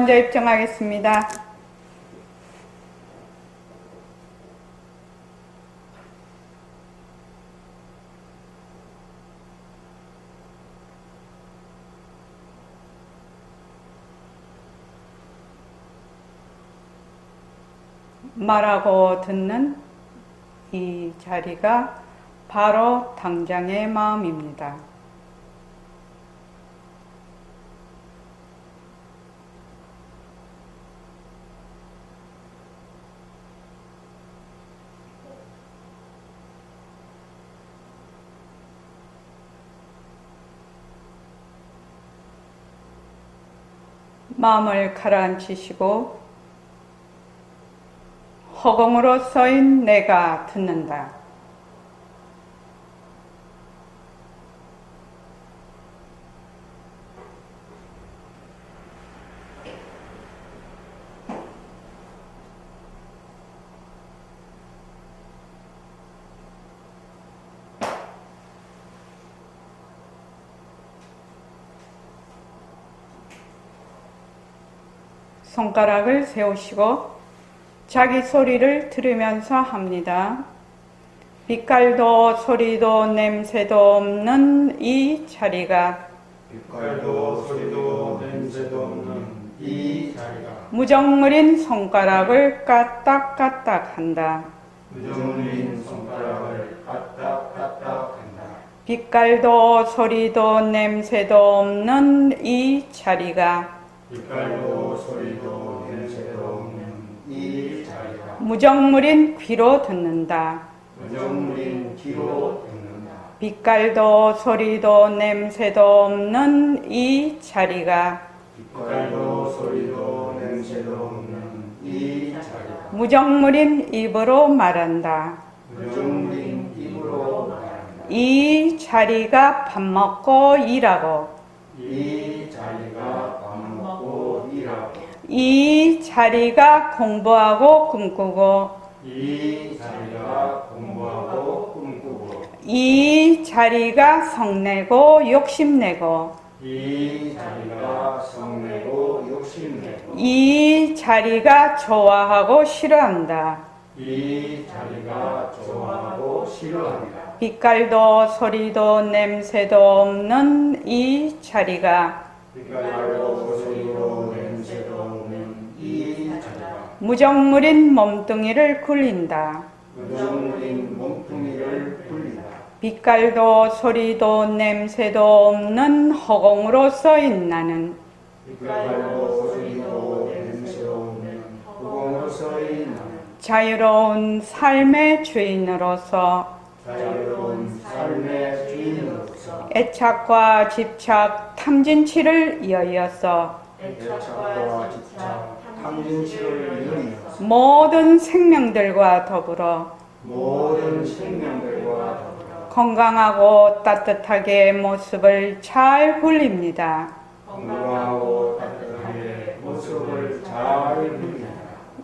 먼저 입증하겠습니다. 말하고 듣는 이 자리가 바로 당장의 마음입니다. 마음을 가라앉히시고 허공으로 서인 내가 듣는다. 손가락을 세우시고 자기 소리를 들으면서 합니다. 빛깔도 소리도 냄새도 없는 이 자리가 빛깔도 소리도 냄새도 없는 이 자리가 무정물인 손가락을 까딱까딱 한다. 무정물인 손가락을 까딱까딱 한다. 빛깔도 소리도 냄새도 없는 이 자리가 빛깔도 소리도 냄새도 없는 이 자리가 무정물인 귀로 듣는다. 무정물인 귀로 듣는다. 빛깔도 소리도 냄새도 없는 이 자리가 빛깔도 소리도 냄새도 없는 이 자리가 무정물인 입으로 말한다. 무정물인 입으로 말한다. 이 자리가 밥 먹고 일하고 이 자리가 밥 먹고 일하고 이 자리가 공부하고 꿈꾸고 이 자리가 공부하고 꿈꾸고 이 자리가 성내고 욕심내고 이 자리가 성내고 욕심내고 이 자리가 좋아하고 싫어한다. 이 자리가 좋아하고 싫어한다. 빛깔도 소리도 냄새도 없는 이 자리가 빛깔도 소리도 냄새도 없는 이 자리가 무정물인 몸뚱이를 굴린다. 무정물인 몸뚱이를 굴린다. 빛깔도 소리도 냄새도 없는 허공으로 써인 나는 빛깔도 소리도 냄새도 없는 허공으로서의 나는 자유로운 삶의 주인으로서 자유로운 삶의 주인으로서 애착과 집착, 탐진치를 이어이어서 애착과 집착, 탐진치를 이루면서 모든 생명들과 더불어 모든 생명들과 더불어 건강하고 따뜻하게 모습을 잘 굴립니다. 건강하고 따뜻하게 모습을 잘 굴립니다.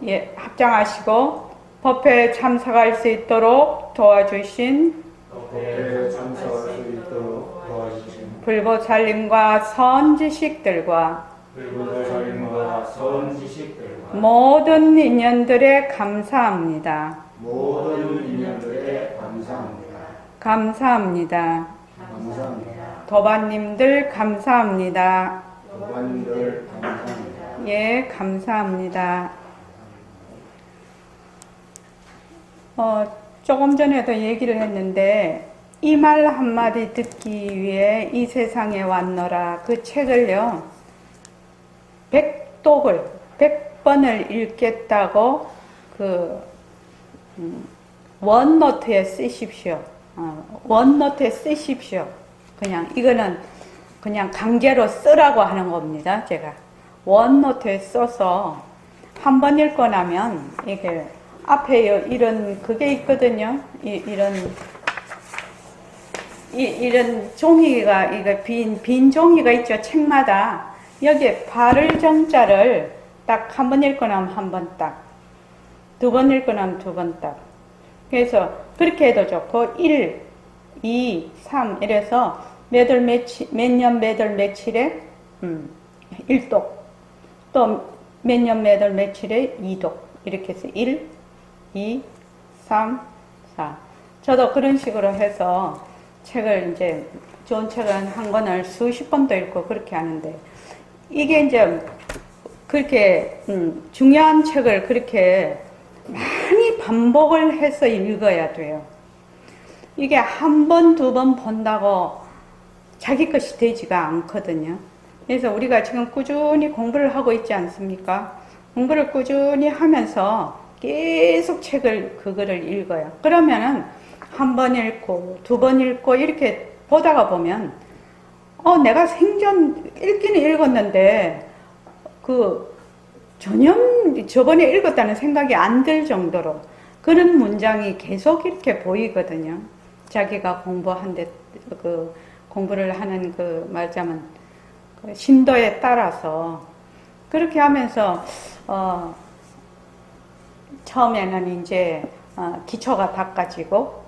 예, 합장하시고 법회에 참석할 수 있도록 도와주신 법회에 참석할 수 있도록 도와주신 불보살님과 선지식들과 불보살님과 선지식들과 모든 인연들에 감사합니다. 모든 인연들에 감사합니다. 감사합니다. 감사합니다. 도반님들 감사합니다. 도반님들 감사합니다. 예, 감사합니다. 조금 전에도 얘기를 했는데 이 말 한마디 듣기 위해 이 세상에 왔노라 그 책을요 100번을 읽겠다고 그 원노트에 쓰십시오. 원노트에 쓰십시오. 그냥 이거는 그냥 강제로 쓰라고 하는 겁니다. 제가 원노트에 써서 한 번 읽고 나면 이게 앞에 이런 그게 있거든요. 이런 종이가 이거 빈 종이가 있죠. 책마다 여기에 발을 정자를 딱 한 번 읽고 나면 한 번 딱, 두 번 읽고 나면 두 번 딱. 그래서 그렇게 해도 좋고 1, 2, 3 이래서 몇 년 며칠에 1독 또 몇 년 몇 월 며칠에 2도 이렇게 해서 1, 2, 3, 4. 저도 그런 식으로 해서 책을 이제 좋은 책은 한 권을 수십 번도 읽고 그렇게 하는데 이게 이제 그렇게 중요한 책을 그렇게 많이 반복을 해서 읽어야 돼요. 이게 한 번, 두 번 본다고 자기 것이 되지가 않거든요. 그래서 우리가 지금 꾸준히 공부를 하고 있지 않습니까? 공부를 꾸준히 하면서 계속 책을 그거를 읽어요. 그러면은 한 번 읽고 두 번 읽고 이렇게 보다가 보면 내가 생전 읽기는 읽었는데 전혀 저번에 읽었다는 생각이 안 들 정도로 그런 문장이 계속 이렇게 보이거든요. 자기가 공부를 하는 말하자면 그 심도에 따라서 그렇게 하면서 처음에는 이제 기초가 닦아지고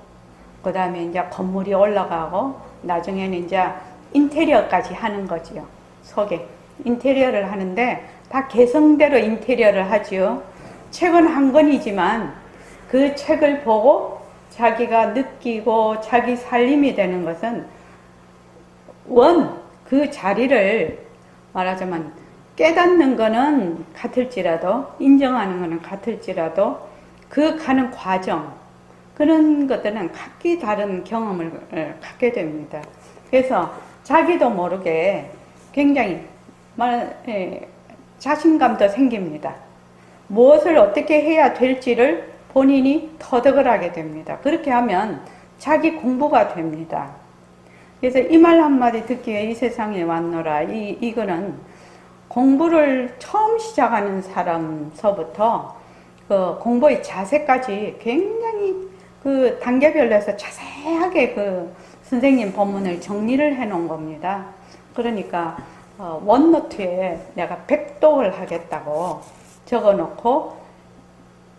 그 다음에 이제 건물이 올라가고 나중에는 이제 인테리어까지 하는 거지요. 속에 인테리어를 하는데 다 개성대로 인테리어를 하지요. 책은 한 권이지만 그 책을 보고 자기가 느끼고 자기 살림이 되는 것은 그 자리를 말하자면 깨닫는 거는 같을지라도 인정하는 거는 같을지라도 그 가는 과정 그런 것들은 각기 다른 경험을 갖게 됩니다. 그래서 자기도 모르게 굉장히 자신감도 생깁니다. 무엇을 어떻게 해야 될지를 본인이 터득을 하게 됩니다. 그렇게 하면 자기 공부가 됩니다. 그래서 이 말 한마디 듣기 위해 이 세상에 왔노라. 이거는 공부를 처음 시작하는 사람서부터 그 공부의 자세까지 굉장히 그 단계별로 해서 자세하게 그 선생님 본문을 정리를 해 놓은 겁니다. 그러니까 원노트에 내가 100독을 하겠다고 적어 놓고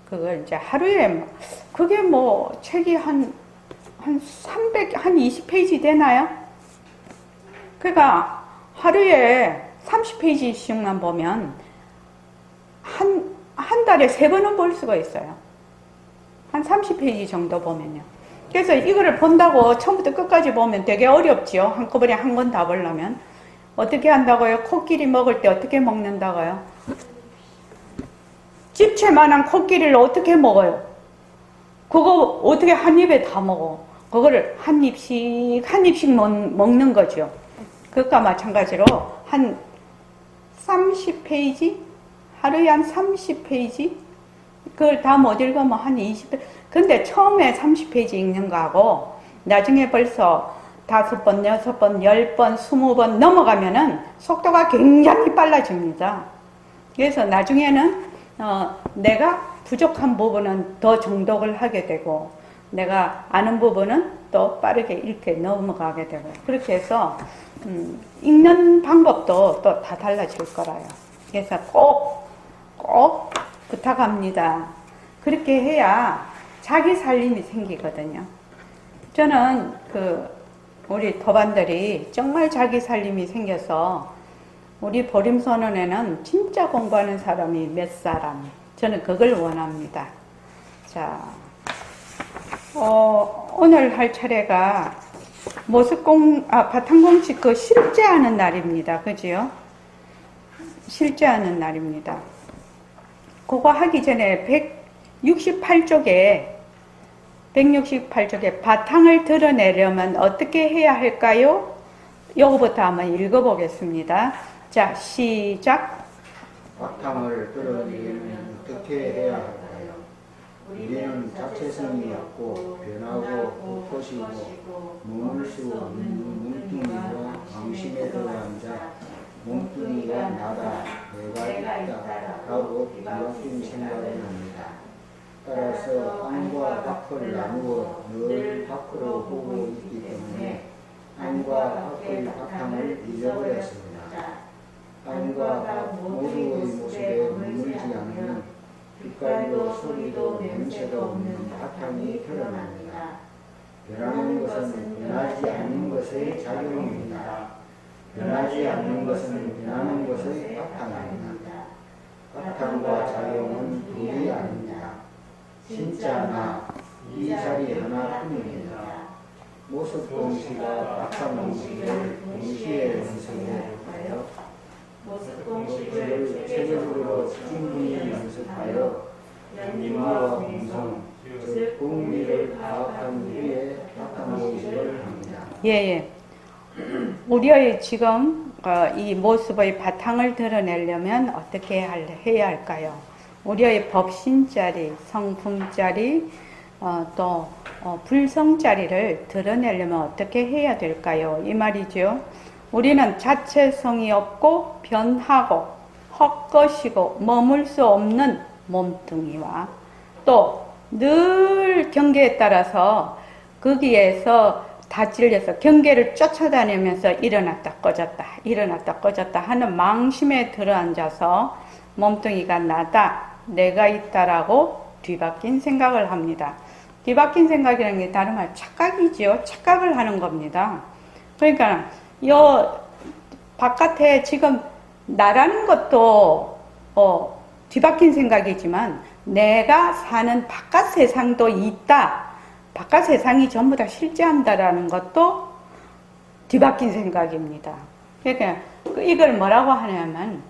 그걸 이제 하루에 그게 책이 한 20페이지 되나요? 그러니까 하루에 30페이지씩만 보면 한 달에 3번은 볼 수가 있어요. 한 30페이지 정도 보면요. 그래서 이거를 본다고 처음부터 끝까지 보면 되게 어렵지요. 한꺼번에 한 권 다 보려면. 어떻게 한다고요? 코끼리 먹을 때 어떻게 먹는다고요? 집채만한 코끼리를 어떻게 먹어요? 그거 어떻게 한 입에 다 먹어? 그거를 한 입씩 먹는 거죠. 그것과 마찬가지로 한 30페이지? 하루에 한 30페이지? 그걸 다 못 읽으면 한 20페이지. 근데 처음에 30페이지 읽는 거하고 나중에 벌써 5번, 6번, 10번, 20번 넘어가면은 속도가 굉장히 빨라집니다. 그래서 나중에는 내가 부족한 부분은 더 정독을 하게 되고 내가 아는 부분은 또 빠르게 이렇게 넘어가게 되고 그렇게 해서 읽는 방법도 또 다 달라질 거라요. 그래서 꼭 부탁합니다. 그렇게 해야 자기 살림이 생기거든요. 저는 우리 도반들이 정말 자기 살림이 생겨서 우리 보림선언에는 진짜 공부하는 사람이 몇 사람, 저는 그걸 원합니다. 자, 오늘 할 차례가 바탕공식 실제하는 날입니다. 그지요? 실제하는 날입니다. 그거 하기 전에 168쪽에 바탕을 드러내려면 어떻게 해야 할까요? 요거부터 한번 읽어보겠습니다. 자, 시작. 바탕을 드러내려면 어떻게 해야 할까요? 우리는 자체성이 없고 변하고 흩어지고 머물 수 없는 몸뚱이와 망심에 들어앉아 몸뚱이가 나다, 내가 있다 하고 비약된 생각을 합니다. 따라서 안과 밖을 나누어 늘 밖으로 보고 있기 때문에 안과 밖의 바탕을 잊어버렸습니다. 안과 밖 모두의 모습에 머물지 않으면 빛깔도 소리도 냄새도 없는 바탕이 드러납니다. 변하는 것은 변하지 않는 것의 작용입니다. 변하지 않는 것은 변하는 것의 바탕입니다. 진짜 나 이 자리 하나뿐입니다. 모습 공시가 박한 공시를 동시에 연습하여 모습 공식을 체력으로 충분히 연습하여 연민과 공성, 즉 공리를 파악한 후에 박한 공식을 합니다. 예. 우리의 지금 이 모습의 바탕을 드러내려면 어떻게 해야 할까요? 우리의 법신자리, 성품자리, 또 불성자리를 드러내려면 어떻게 해야 될까요? 이 말이죠. 우리는 자체성이 없고 변하고 헛것이고 머물 수 없는 몸뚱이와 또 늘 경계에 따라서 거기에서 다 찔려서 경계를 쫓아다니면서 일어났다 꺼졌다 하는 망심에 들어앉아서 몸뚱이가 나다, 내가 있다라고 뒤바뀐 생각을 합니다. 뒤바뀐 생각이라는 게 다른 말 착각이지요. 착각을 하는 겁니다. 그러니까 요 바깥에 지금 나라는 것도 뒤바뀐 생각이지만 내가 사는 바깥 세상도 있다. 바깥 세상이 전부 다 실제한다라는 것도 뒤바뀐 생각입니다. 그러니까 이걸 뭐라고 하냐면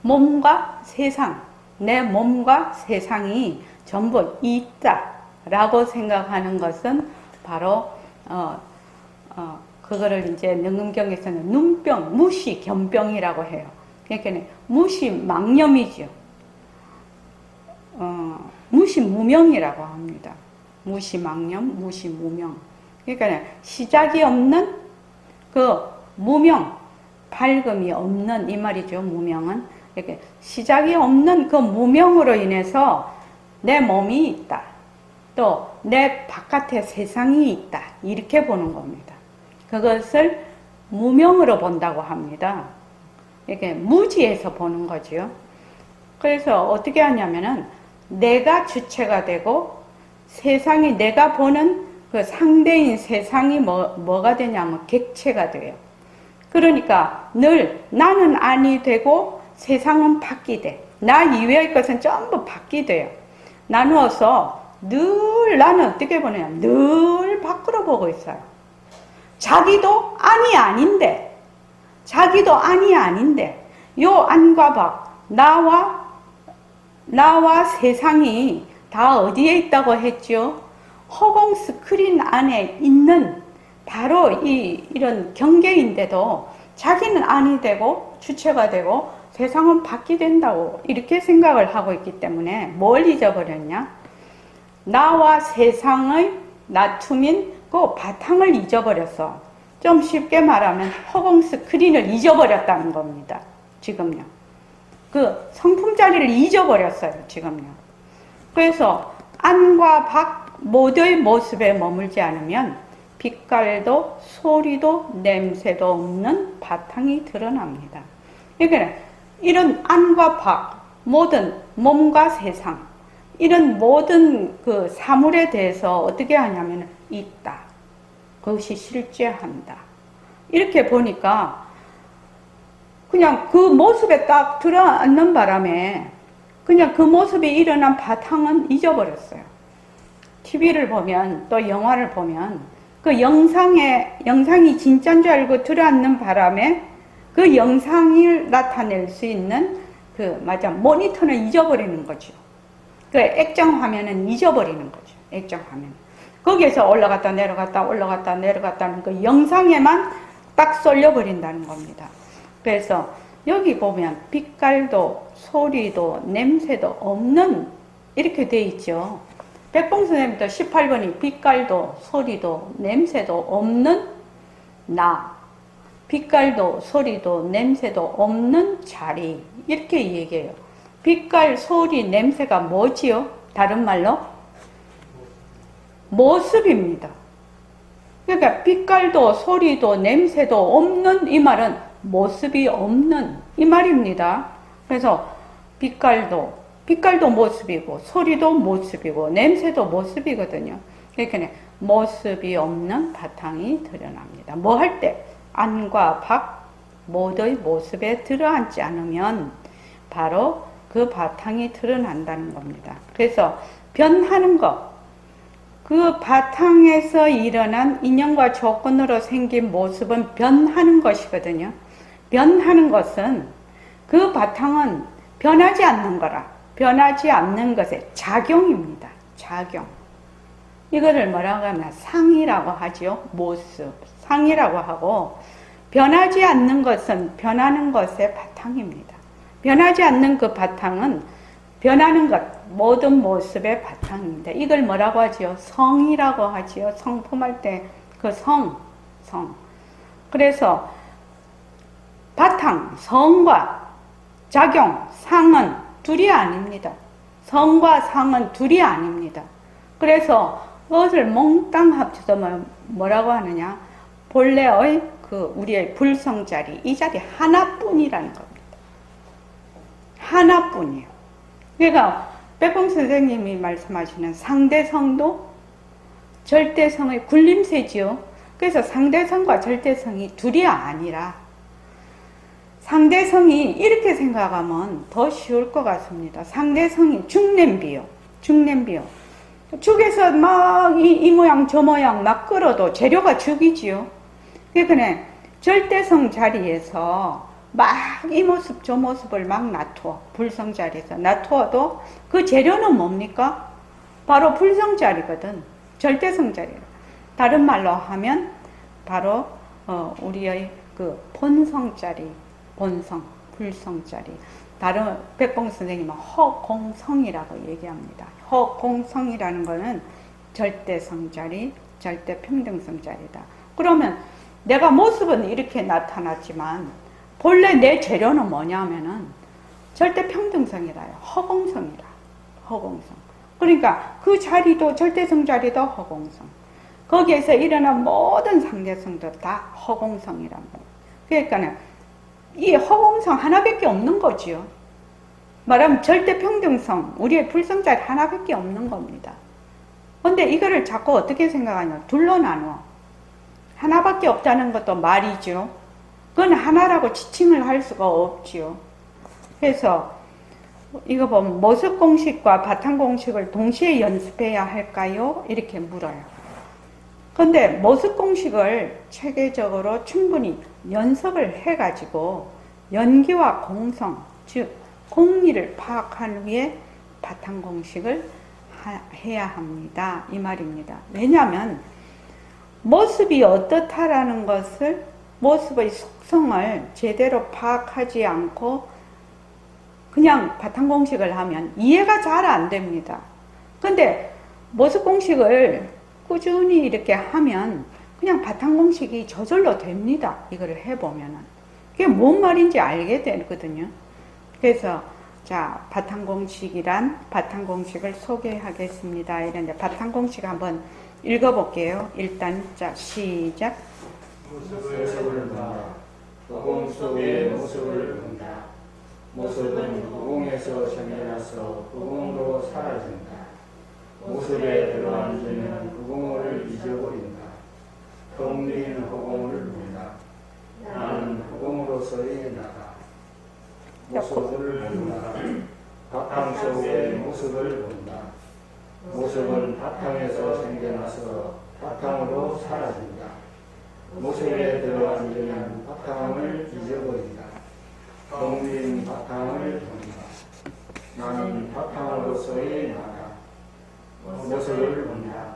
몸과 세상, 내 몸과 세상이 전부 있다라고 생각하는 것은 바로 그거를 이제 능음경에서는 눈병, 무시, 견병이라고 해요. 그러니까 무시, 망념이죠. 무시, 무명이라고 합니다. 무시, 망념, 무시, 무명. 그러니까 시작이 없는 그 무명, 밝음이 없는 이 말이죠. 무명은 이렇게 시작이 없는 그 무명으로 인해서 내 몸이 있다. 또 내 바깥에 세상이 있다. 이렇게 보는 겁니다. 그것을 무명으로 본다고 합니다. 이렇게 무지에서 보는 거죠. 그래서 어떻게 하냐면은 내가 주체가 되고 세상이 내가 보는 그 상대인 세상이 뭐가 되냐면 객체가 돼요. 그러니까 늘 나는 아니 되고 세상은 밖이 돼. 나 이외의 것은 전부 밖이 돼요. 나누어서 늘 나는 어떻게 보느냐. 늘 밖으로 보고 있어요. 자기도 아니 아닌데 자기도 아니 아닌데 요 안과 밖 나와 세상이 다 어디에 있다고 했죠? 허공 스크린 안에 있는 바로 이런 경계인데도 자기는 아니 되고 주체가 되고 세상은 밖이 된다고 이렇게 생각을 하고 있기 때문에 뭘 잊어버렸냐? 나와 세상의 나툼인 그 바탕을 잊어버렸어. 좀 쉽게 말하면 허공 스크린을 잊어버렸다는 겁니다. 지금요. 그 성품자리를 잊어버렸어요. 지금요. 그래서 안과 밖 모두의 모습에 머물지 않으면 빛깔도 소리도 냄새도 없는 바탕이 드러납니다. 그러니까 이런 안과 밖 모든 몸과 세상 이런 모든 그 사물에 대해서 어떻게 하냐면 있다. 그것이 실제한다. 이렇게 보니까 그냥 그 모습에 딱 들어앉는 바람에 그냥 그 모습이 일어난 바탕은 잊어버렸어요. TV를 보면 또 영화를 보면 그 영상이 진짜인 줄 알고 들어앉는 바람에 그 영상을 나타낼 수 있는 모니터는 잊어버리는 거죠. 그 액정 화면은 잊어버리는 거죠. 액정 화면. 거기에서 올라갔다 내려갔다는 그 영상에만 딱 쏠려버린다는 겁니다. 그래서 여기 보면 빛깔도 소리도 냄새도 없는 이렇게 돼 있죠. 백봉 선생님도 18번이 빛깔도 소리도 냄새도 없는 나, 빛깔도 소리도 냄새도 없는 자리 이렇게 얘기해요. 빛깔, 소리, 냄새가 뭐지요? 다른 말로 모습입니다. 그러니까 빛깔도 소리도 냄새도 없는 이 말은 모습이 없는 이 말입니다. 그래서 빛깔도 모습이고 소리도 모습이고 냄새도 모습이거든요. 그러니까 모습이 없는 바탕이 드러납니다. 뭐 할 때? 안과 밖 모두의 모습에 들어앉지 않으면 바로 그 바탕이 드러난다는 겁니다. 그래서 변하는 것. 그 바탕에서 일어난 인연과 조건으로 생긴 모습은 변하는 것이거든요. 변하는 것은 그 바탕은 변하지 않는 거라. 변하지 않는 것의 작용입니다. 작용. 이거를 뭐라고 하면 상이라고 하죠. 모습. 상이라고 하고, 변하지 않는 것은 변하는 것의 바탕입니다. 변하지 않는 그 바탕은 변하는 것, 모든 모습의 바탕입니다. 이걸 뭐라고 하지요? 성이라고 하지요. 성품할 때 그 성. 그래서 바탕, 성과 작용, 상은 둘이 아닙니다. 성과 상은 둘이 아닙니다. 그래서 그것을 몽땅 합쳐서 뭐라고 하느냐? 본래의 그 우리의 불성자리, 이 자리 하나뿐이라는 겁니다. 하나뿐이에요. 그러니까 백범 선생님이 말씀하시는 상대성도 절대성의 굴림세지요. 그래서 상대성과 절대성이 둘이 아니라 상대성이 이렇게 생각하면 더 쉬울 것 같습니다. 상대성이 죽냄비요. 죽에서 막 이 모양 저 모양 막 끓어도 재료가 죽이지요. 그러니까 절대성 자리에서 막 이 모습 저 모습을 막 놔두어 불성 자리에서 놔두어도 그 재료는 뭡니까? 바로 불성 자리거든. 절대성 자리. 다른 말로 하면 바로 우리의 그 본성 자리, 본성, 불성 자리. 다른 백봉 선생님은 허공성이라고 얘기합니다. 허공성이라는 거는 절대성 자리, 절대평등성 자리다. 그러면 내가 모습은 이렇게 나타났지만 본래 내 재료는 뭐냐면은 절대평등성이라요. 허공성이라. 허공성. 그러니까 그 자리도 절대성 자리도 허공성. 거기에서 일어난 모든 상대성도 다 허공성이란 말이에요. 그러니까 이 허공성 하나밖에 없는 거지요. 말하면 절대평등성, 우리의 불성자리 하나밖에 없는 겁니다. 근데 이거를 자꾸 어떻게 생각하냐? 둘로 나누어. 하나밖에 없다는 것도 말이죠. 그건 하나라고 지칭을 할 수가 없지요. 그래서 이거 보면 모습 공식과 바탕 공식을 동시에 연습해야 할까요? 이렇게 물어요. 근데 모습 공식을 체계적으로 충분히 연습을 해가지고 연기와 공성, 즉 공리를 파악한 후에 바탕 공식을 해야 합니다. 이 말입니다. 왜냐하면 모습이 어떻다라는 것을, 모습의 속성을 제대로 파악하지 않고 그냥 바탕 공식을 하면 이해가 잘 안 됩니다. 근데 모습 공식을 꾸준히 이렇게 하면 그냥 바탕 공식이 저절로 됩니다. 이거를 해보면은. 그게 뭔 말인지 알게 되거든요. 그래서 자, 바탕 공식이란 바탕 공식을 소개하겠습니다. 이런데 바탕 공식 한번 읽어볼게요. 일단 자, 시작. 모습을 본다. 허공 속의 모습을 본다. 모습은 허공에서 생겨나서 허공으로 사라진다. 모습에 들어앉으면 허공을 잊어버린다. 텅 빈 허공을 본다. 나는 허공으로서의 나다. 모습을 본다. 바탕 속의 모습을 본다. 모습은 바탕에서 생겨나서 바탕으로 사라진다. 모습에 들어앉으면 바탕을 잊어버린다. 텅 빈 바탕을 본다. 나는 바탕으로서의 나다. 모습을 본다.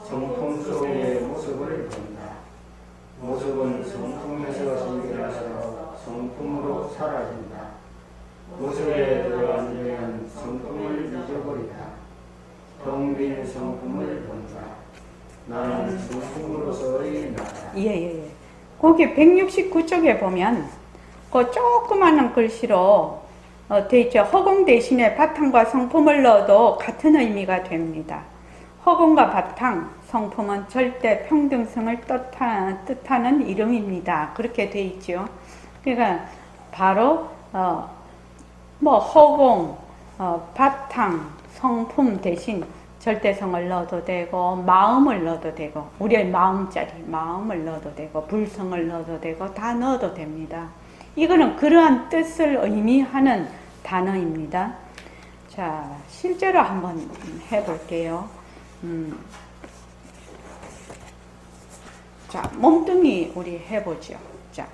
성품 속의 모습을 본다. 모습은 성품에서 생겨나서 성품으로 사라진다. 모습에 들어앉으면 성품을 잊어버린다. 텅 빈 성품을 본다. 나는 성품으로서의 나다. 예. 거기 169쪽에 보면 그 조그마한 글씨로 돼 있죠. 허공 대신에 바탕과 성품을 넣어도 같은 의미가 됩니다. 허공과 바탕, 성품은 절대 평등성을 뜻하는 이름입니다. 그렇게 돼 있죠. 그러니까 바로 허공, 바탕, 성품 대신 절대성을 넣어도 되고 마음을 넣어도 되고 우리의 마음자리, 마음을 넣어도 되고 불성을 넣어도 되고 다 넣어도 됩니다. 이거는 그러한 뜻을 의미하는 단어입니다. 자, 실제로 한번 해볼게요. 자, 몸뚱이 우리 해보죠. 자,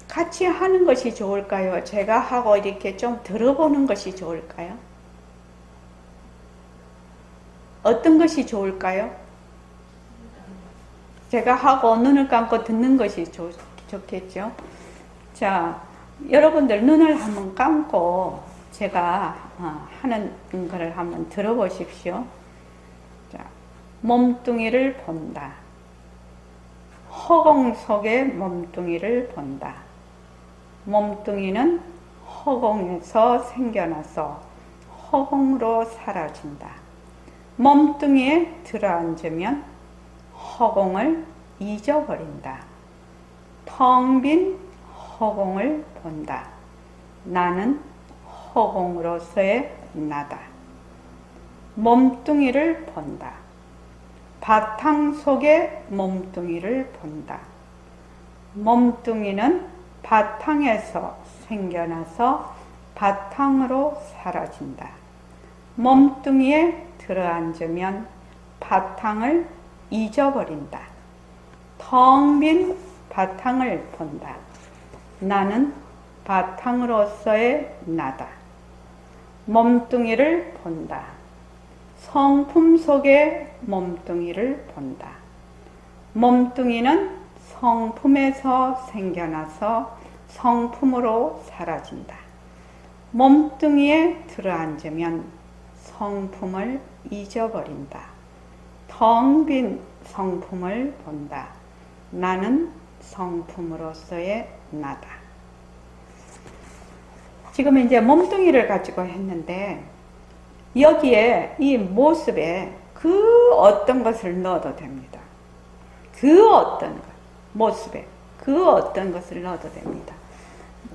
같이 하는 것이 좋을까요? 제가 하고 이렇게 좀 들어보는 것이 좋을까요? 어떤 것이 좋을까요? 제가 하고 눈을 감고 듣는 것이 좋겠죠? 자, 여러분들 눈을 한번 감고 제가 하는 것을 한번 들어보십시오. 자, 몸뚱이를 본다. 허공 속의 몸뚱이를 본다. 몸뚱이는 허공에서 생겨나서 허공으로 사라진다. 몸뚱이에 들어앉으면 허공을 잊어버린다. 텅 빈 허공을 본다. 나는 허공으로서의 나다. 몸뚱이를 본다. 바탕 속의 몸뚱이를 본다. 몸뚱이는 바탕에서 생겨나서 바탕으로 사라진다. 몸뚱이에 들어앉으면 바탕을 잊어버린다. 텅 빈 바탕을 본다. 나는 바탕으로서의 나다. 몸뚱이를 본다. 성품 속의 몸뚱이를 본다. 몸뚱이는 성품에서 생겨나서 성품으로 사라진다. 몸뚱이에 들어앉으면 성품을 잊어버린다. 텅 빈 성품을 본다. 나는 성품으로서의 나다. 지금 이제 몸뚱이를 가지고 했는데 여기에 이 모습에 그 어떤 것을 넣어도 됩니다. 그 어떤 것, 모습에 그 어떤 것을 넣어도 됩니다.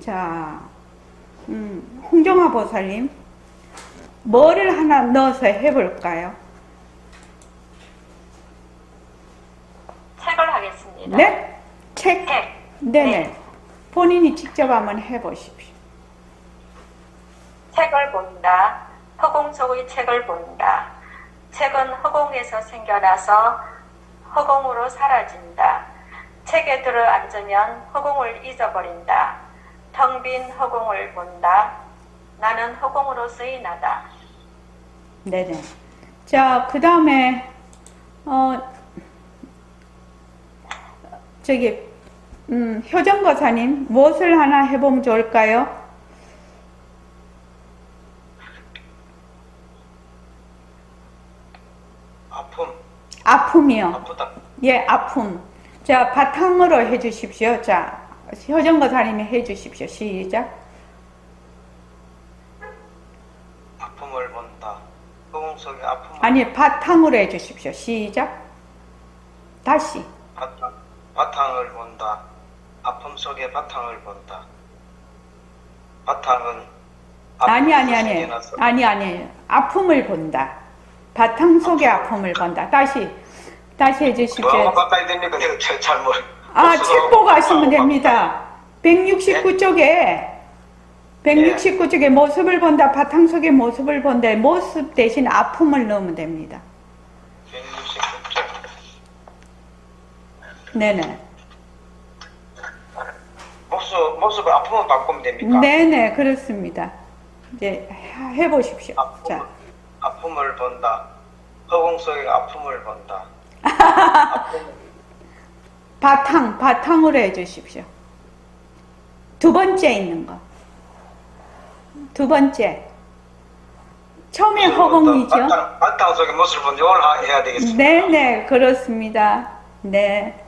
자, 홍정아 보살님, 뭐를 하나 넣어서 해볼까요? 책을 하겠습니다. 네? 책? 네네. 네. 본인이 직접 한번 해보십시오. 책을 본다. 허공 속의 책을 본다. 책은 허공에서 생겨나서 허공으로 사라진다. 책에 들어앉으면 허공을 잊어버린다. 텅 빈 허공을 본다. 나는 허공으로서의 나다. 네네. 자, 그 다음에, 효정거사님, 무엇을 하나 해보면 좋을까요? 아픔이요. 아프다. 예, 아픔. 자, 바탕으로 해주십시오. 자, 효정거사님이 해주십시오. 시작. 아픔을 본다. 허공 속의 아픔을 아니, 바탕으로 해주십시오. 시작. 다시. 바탕을 본다. 아픔 속의 바탕을 본다. 바탕은 아니. 생겨나서 아픔을 본다. 바탕 속의 아픔을 본다. 다시 해주십시오. 뭐라고 바꿔야 됩니까? 내가 잘못. 책 보고 하시면 됩니다. 169쪽에 169쪽에 모습을 본다. 바탕 속의 모습을 본다. 모습 대신 아픔을 넣으면 됩니다. 169쪽. 네네. 모습을 아픔을 바꾸면 됩니까? 네네, 그렇습니다. 이제 해보십시오. 자. 아픔을 본다. 허공 속의 아픔을 본다. 바탕으로 해주십시오. 두 번째 있는 거. 두 번째. 처음에 허공이죠. 바탕 속의 모습을 본다. 이걸 해야 되겠습니다. 네네, 그렇습니다. 네.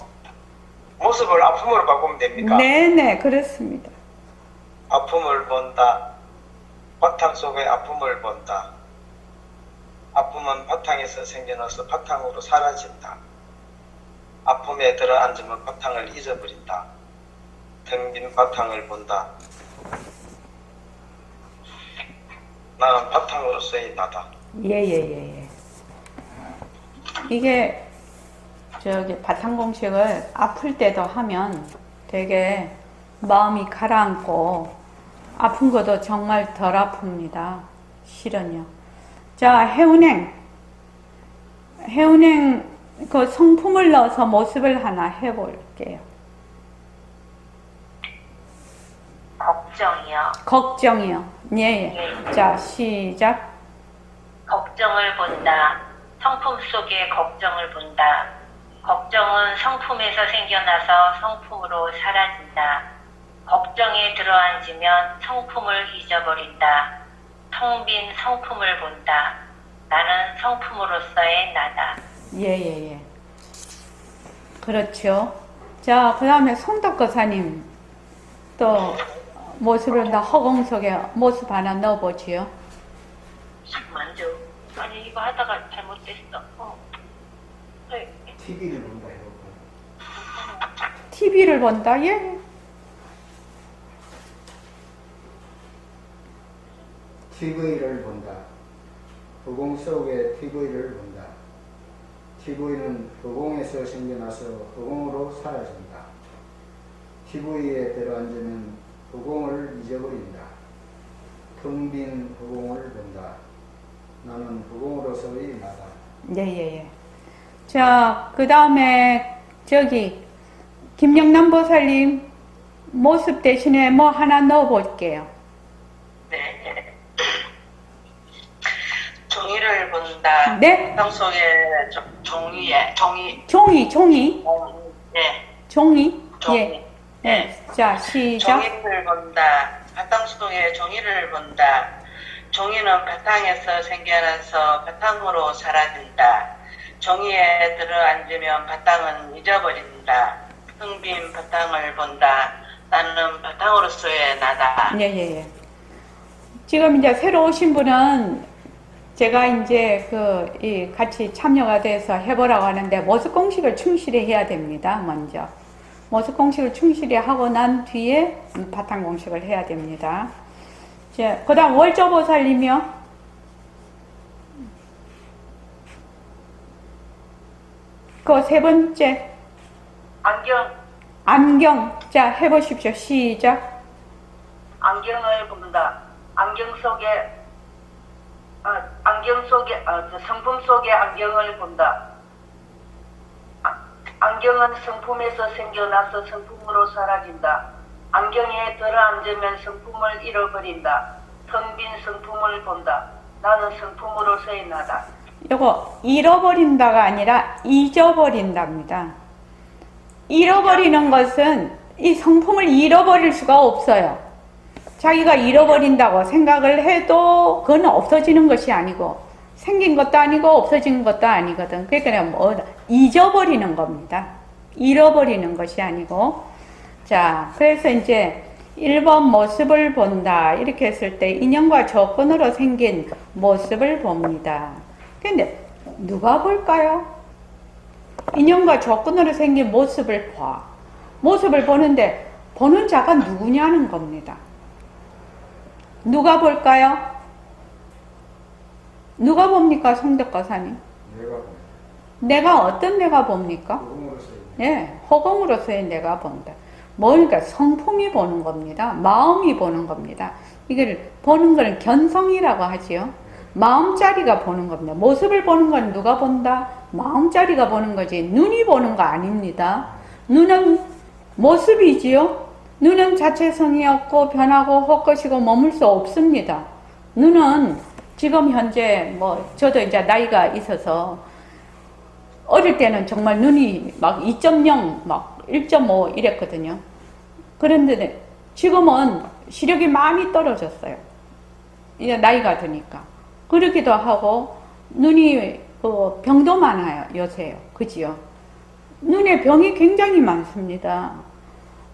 모습을 아픔으로 바꾸면 됩니까? 네네, 그렇습니다. 아픔을 본다. 바탕 속의 아픔을 본다. 아픔은 바탕에서 생겨나서 바탕으로 사라진다. 아픔에 들어앉으면 바탕을 잊어버린다. 텅 빈 바탕을 본다. 나는 바탕으로서의 나다. 예. 이게 바탕 공식을 아플 때도 하면 되게 마음이 가라앉고 아픈 것도 정말 덜 아픕니다. 실은요. 자, 해운행 그 성품을 넣어서 모습을 하나 해볼게요. 걱정이요. 걱정이요. 예, 예. 자, 시작. 걱정을 본다. 성품 속에 걱정을 본다. 걱정은 성품에서 생겨나서 성품으로 사라진다. 걱정에 들어앉으면 성품을 잊어버린다. 텅 빈 성품을 본다. 나는 성품으로서의 나다. 예. 그렇죠. 자, 그 다음에 송덕거사님 또 모습을 다 허공 속에 모습 하나 넣어보지요. 만져. 아니 이거 하다가 잘못됐어. TV를 본다 해볼까? TV를 본다. 예. TV를 본다. 허공 속에 TV를 본다. TV는 허공에서 생겨나서 허공으로 사라진다. TV에 들어앉으면 허공을 잊어버린다. 텅 빈 허공을 본다. 나는 허공으로서의 나다. 예. 자, 그 다음에 저기 김영남 보살님 모습 대신에 뭐 하나 넣어볼게요. 네. 종이를 본다. 네? 땅속에 종이. 네. 종이? 종이. 예. 네. 자, 시작. 종이를 본다. 바탕 속에 종이를 본다. 종이는 바탕에서 생겨나서 바탕으로 사라진다. 종이에 들어앉으면 바탕은 잊어버린다. 텅 빈 바탕을 본다. 나는 바탕으로서의 나다. 예. 지금 이제 새로 오신 분은 제가 이제 같이 참여가 돼서 해보라고 하는데 모습 공식을 충실히 해야 됩니다. 먼저. 모습 공식을 충실히 하고 난 뒤에 바탕 공식을 해야 됩니다. 자, 그 다음 월조보살님이요. 그 세 번째. 안경. 자, 해보십시오. 시작. 안경을 본다. 성품 속에 안경을 본다. 안경은 성품에서 생겨나서 성품으로 사라진다. 안경에 들어앉으면 성품을 잃어버린다. 텅 빈 성품을 본다. 나는 성품으로서의 나다. 요거 잃어버린다가 아니라 잊어버린답니다. 잃어버리는 것은 이 성품을 잃어버릴 수가 없어요. 자기가 잃어버린다고 생각을 해도 그건 없어지는 것이 아니고 생긴 것도 아니고 없어진 것도 아니거든. 그러니까 잊어버리는 겁니다. 잃어버리는 것이 아니고. 자, 그래서 이제 1번 모습을 본다 이렇게 했을 때 인연과 조건으로 생긴 모습을 봅니다. 근데 누가 볼까요? 인연과 조건으로 생긴 모습을 봐. 모습을 보는데 보는 자가 누구냐는 겁니다. 누가 볼까요? 누가 봅니까, 송덕거사님? 내가 본다. 내가 어떤 내가 봅니까? 허공으로서의 예, 허공으로서의 내가 본다. 뭐니까 성품이 보는 겁니다. 마음이 보는 겁니다. 이걸 보는 걸 견성이라고 하지요. 마음자리가 보는 겁니다. 모습을 보는 건 누가 본다? 마음자리가 보는 거지 눈이 보는 거 아닙니다. 눈은 모습이지요. 눈은 자체성이 없고 변하고 헛것이고 머물 수 없습니다. 눈은 지금 현재 저도 이제 나이가 있어서 어릴 때는 정말 눈이 막 2.0 막 1.5 이랬거든요. 그런데 지금은 시력이 많이 떨어졌어요. 이제 나이가 드니까. 그러기도 하고 눈이 병도 많아요. 요새요. 그지요? 눈에 병이 굉장히 많습니다.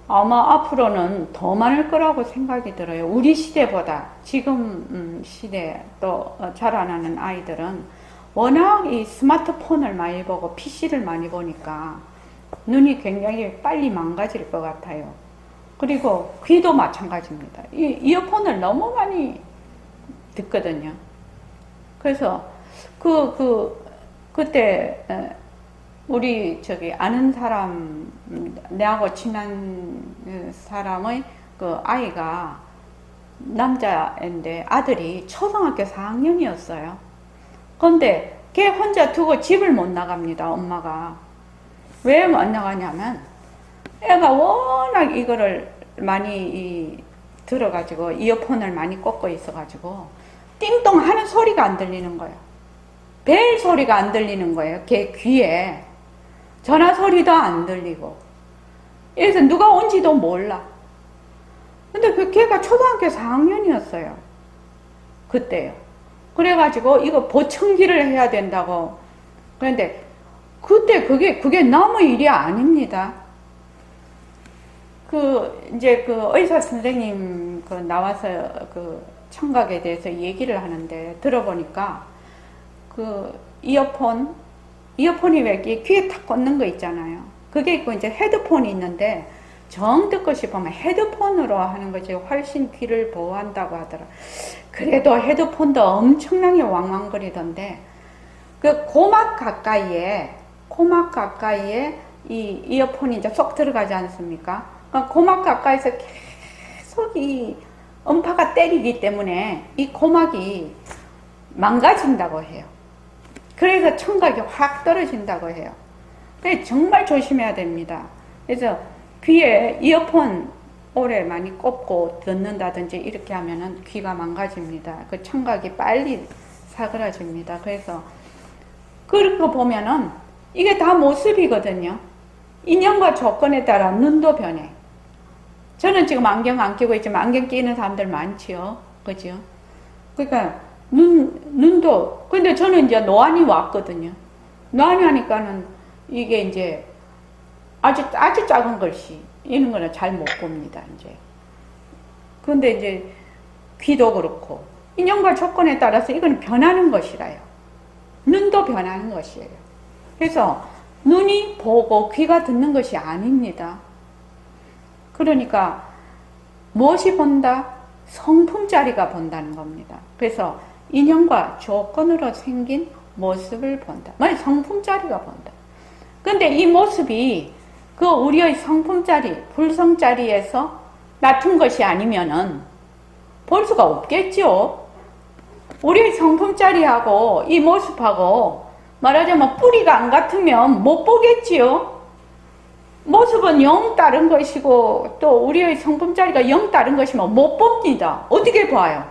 아마 앞으로는 더 많을 거라고 생각이 들어요. 우리 시대보다 지금 시대 또 자라나는 아이들은 워낙 이 스마트폰을 많이 보고 PC를 많이 보니까 눈이 굉장히 빨리 망가질 것 같아요. 그리고 귀도 마찬가지입니다. 이어폰을 너무 많이 듣거든요. 그래서 그때 우리 아는 사람, 내하고 친한 사람의 그 아이가 남자인데 아들이 초등학교 4학년이었어요. 근데 걔 혼자 두고 집을 못 나갑니다, 엄마가. 왜 못 나가냐면 애가 워낙 이거를 많이 들어가지고 이어폰을 많이 꽂고 있어가지고 띵동 하는 소리가 안 들리는 거예요. 벨 소리가 안 들리는 거예요. 걔 귀에. 전화 소리도 안 들리고. 그래서 누가 온지도 몰라. 근데 걔가 초등학교 4학년이었어요. 그때요. 그래가지고 이거 보청기를 해야 된다고. 그런데 그때 그게 너무 일이 아닙니다. 이제 의사 선생님 나와서 청각에 대해서 얘기를 하는데 들어보니까 이어폰이 왜 귀에 탁 꽂는 거 있잖아요. 그게 있고 이제 헤드폰이 있는데 정 듣고 싶으면 헤드폰으로 하는 것이 훨씬 귀를 보호한다고 하더라. 그래도 헤드폰도 엄청나게 왕왕거리던데 고막 가까이에 이 이어폰이 이제 쏙 들어가지 않습니까? 고막 가까이서 계속 이 음파가 때리기 때문에 이 고막이 망가진다고 해요. 그래서 청각이 확 떨어진다고 해요. 그래서 정말 조심해야 됩니다. 그래서 귀에 이어폰 오래 많이 꼽고 듣는다든지 이렇게 하면은 귀가 망가집니다. 그 청각이 빨리 사그라집니다. 그래서 그렇게 보면은 이게 다 모습이거든요. 인연과 조건에 따라 눈도 변해. 저는 지금 안경 안 끼고 있지만 안경 끼는 사람들 많지요. 그죠? 그러니까 눈도, 근데 저는 이제 노안이 왔거든요. 노안이 하니까는 이게 이제 아주 작은 글씨, 이런 거는 잘 못 봅니다, 이제. 근데 이제 귀도 그렇고, 인연과 조건에 따라서 이건 변하는 것이라요. 눈도 변하는 것이에요. 그래서 눈이 보고 귀가 듣는 것이 아닙니다. 그러니까 무엇이 본다? 성품짜리가 본다는 겁니다. 그래서 인연과 조건으로 생긴 모습을 본다. 성품짜리가 본다. 근데 이 모습이 우리의 성품짜리, 불성짜리에서 나쁜 것이 아니면은 볼 수가 없겠죠. 우리의 성품짜리하고 이 모습하고 말하자면 뿌리가 안 같으면 못 보겠지요. 모습은 영 다른 것이고 또 우리의 성품짜리가 영 다른 것이면 못 봅니다. 어떻게 봐요?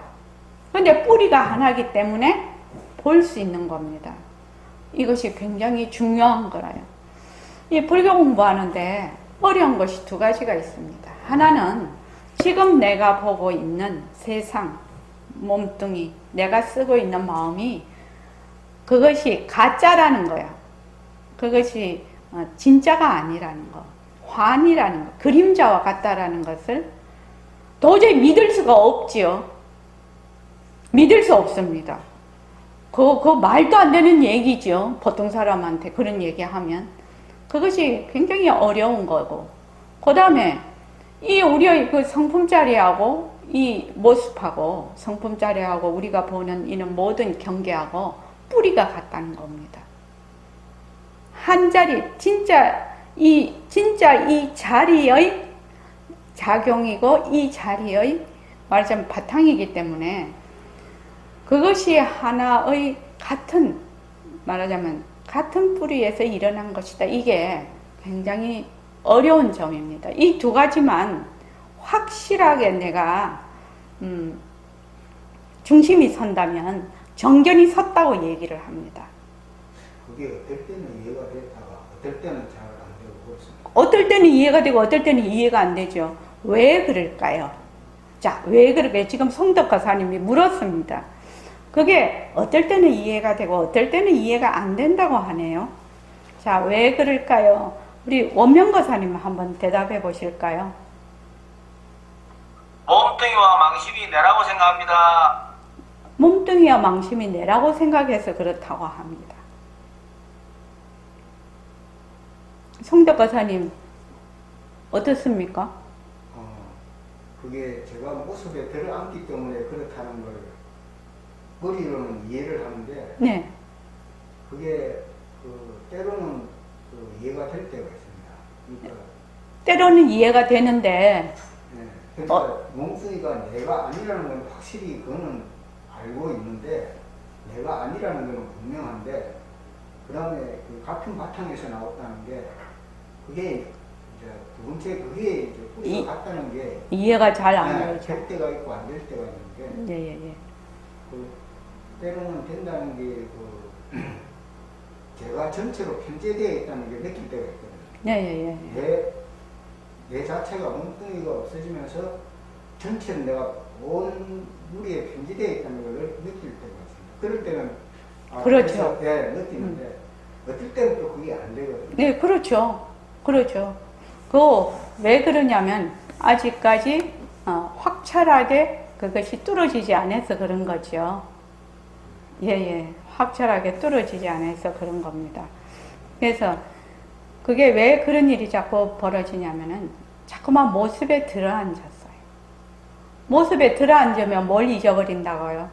근데 뿌리가 하나이기 때문에 볼 수 있는 겁니다. 이것이 굉장히 중요한 거라요. 이 불교 공부하는데 어려운 것이 두 가지가 있습니다. 하나는 지금 내가 보고 있는 세상, 몸뚱이, 내가 쓰고 있는 마음이 그것이 가짜라는 거야. 그것이 진짜가 아니라는 거, 환이라는 거, 그림자와 같다라는 것을 도저히 믿을 수가 없지요. 믿을 수 없습니다. 그 말도 안 되는 얘기죠. 보통 사람한테 그런 얘기하면. 그것이 굉장히 어려운 거고. 그 다음에 이 우리의 그 성품짜리하고 이 모습하고 성품짜리하고 우리가 보는 이런 모든 경계하고 뿌리가 같다는 겁니다. 한 자리, 진짜 이 자리의 작용이고 이 자리의 말하자면 바탕이기 때문에 그것이 하나의 말하자면 같은 뿌리에서 일어난 것이다. 이게 굉장히 어려운 점입니다. 이 두 가지만 확실하게 내가 중심이 선다면 정견이 섰다고 얘기를 합니다. 그게 어떨 때는 이해가 됐다가 어떨 때는 잘 안 되고 그렇습니다. 어떨 때는 이해가 되고 어떨 때는 이해가 안 되죠. 왜 그럴까요? 자, 왜 그럴까요? 지금 송덕가사님이 물었습니다. 그게 어떨 때는 이해가 되고 어떨 때는 이해가 안 된다고 하네요. 자, 왜 그럴까요? 우리 원명거사님 한번 대답해 보실까요? 몸뚱이와 망심이 내라고 생각합니다. 몸뚱이와 망심이 내라고 생각해서 그렇다고 합니다. 송덕거사님 어떻습니까? 그게 제가 모습에 들어앉기 때문에 그렇다는 걸 머리로는 이해를 하는데 네. 그게 때로는 이해가 될 때가 있습니다. 그러니까 때로는 이해가 되는데 그러니까 몽둥이가 내가 아니라는 건 확실히 그거는 알고 있는데 내가 아니라는 건 분명한데 그 다음에 그 같은 바탕에서 나왔다는 게 그게 이제 두 번째 그게 이제 뿌리가 같다는 게 이해가 잘 안 되죠. 될 때가 있고 안 될 때가 있는데 예예예. 그 때로는 된다는 게 그 제가 전체로 편제되어 있다는 게 느낄 때가 있거든요. 예예예. 내 자체가 몽둥이가 없어지면서 전체는 내가 온 무리에 편지되어 있다는 걸 느낄 때가 있습니다. 그럴 때는 그렇죠. 예, 느끼는데 어떨 때는 또 그게 안 되거든요. 네, 그렇죠. 그렇죠. 그 왜 그러냐면 아직까지 확철하게 그것이 뚫어지지 않아서 그런 거죠. 예예. 확철하게 뚫어지지 않아서 그런 겁니다. 그래서 그게 왜 그런 일이 자꾸 벌어지냐면은 자꾸만 모습에 들어앉았어요. 모습에 들어앉으면 뭘 잊어버린다고요?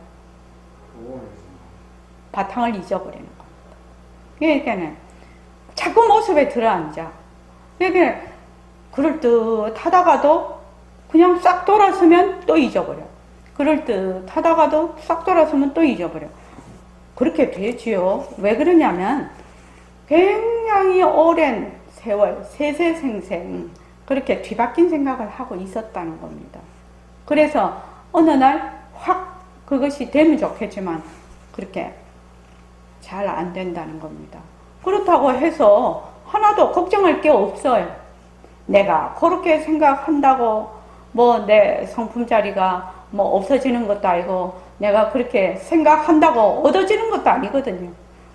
바탕을 잊어버리는 겁니다. 그러니까는 자꾸 모습에 들어앉아. 그러니까 그럴듯하다가도 그냥 싹 돌아서면 또 잊어버려. 그럴듯하다가도 싹 돌아서면 또 잊어버려. 그렇게 되지요. 왜 그러냐면 굉장히 오랜 세월, 세세생생 그렇게 뒤바뀐 생각을 하고 있었다는 겁니다. 그래서 어느 날 확 그것이 되면 좋겠지만 그렇게 잘 안 된다는 겁니다. 그렇다고 해서 하나도 걱정할 게 없어요. 내가 그렇게 생각한다고 뭐 내 성품자리가 뭐 없어지는 것도 아니고 내가 그렇게 생각한다고 얻어지는 것도 아니거든요.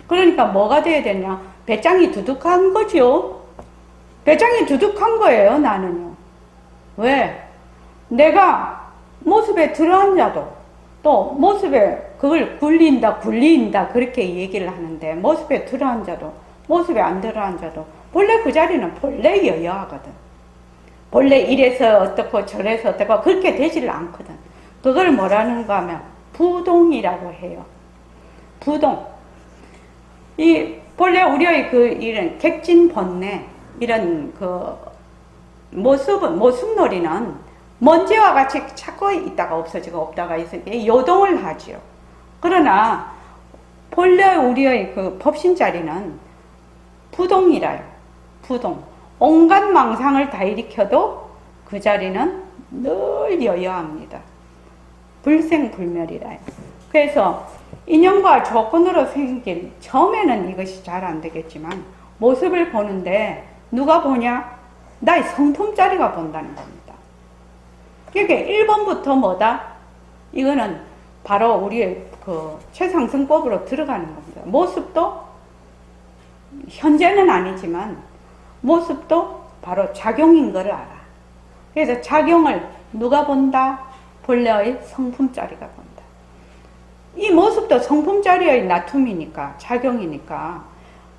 그러니까 뭐가 돼야 되냐? 배짱이 두둑한 거죠. 배짱이 두둑한 거예요, 나는요. 왜? 내가 모습에 들어앉아도 또 모습에 그걸 굴린다 그렇게 얘기를 하는데 모습에 들어앉아도 모습에 안 들어앉아도 본래 그 자리는 본래 여여하거든. 본래 이래서 어떻고 저래서 어떻고 그렇게 되지를 않거든. 그걸 뭐라는가 하면 부동이라고 해요. 부동. 이 본래 우리의 그 이런 객진번뇌 이런 그 모습놀이는 먼지와 같이 자꾸 있다가 없어지고 없다가 있어지고 요동을 하지요. 그러나 본래 우리의 그 법신자리는 부동이라요. 부동. 온갖 망상을 다 일으켜도 그 자리는 늘 여여합니다. 불생불멸이라요. 그래서 인연과 조건으로 생긴 처음에는 이것이 잘 안 되겠지만 모습을 보는데 누가 보냐? 나의 성품자리가 본다는 겁니다. 그러니까 1번부터 뭐다? 이거는 바로 우리의 그 최상승법으로 들어가는 겁니다. 모습도 현재는 아니지만 모습도 바로 작용인 걸 알아. 그래서 작용을 누가 본다? 본래의 성품자리가 본다. 이 모습도 성품자리의 나툼이니까 작용이니까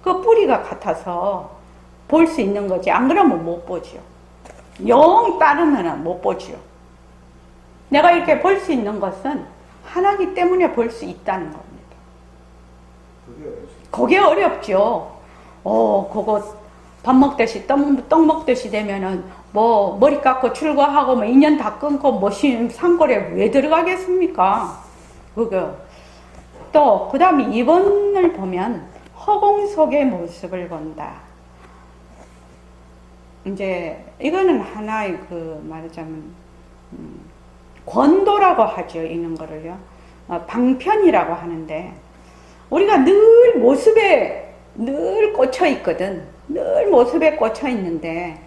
그 뿌리가 같아서 볼 수 있는 거지. 안 그러면 못 보지요. 영 따르면 못 보지요. 내가 이렇게 볼 수 있는 것은 하나기 때문에 볼 수 있다는 겁니다. 그게 어렵죠. 그거 밥 먹듯이 떡 먹듯이 되면은 뭐 머리 깎고 출가하고 뭐 인연 다 끊고 뭐 산골에 왜 들어가겠습니까? 그거 또 그 다음에 2번을 보면 허공 속의 모습을 본다. 이제 이거는 하나의 그 말하자면 권도라고 하죠. 이런 거를요. 방편이라고 하는데 우리가 늘 모습에 늘 꽂혀 있거든. 늘 모습에 꽂혀 있는데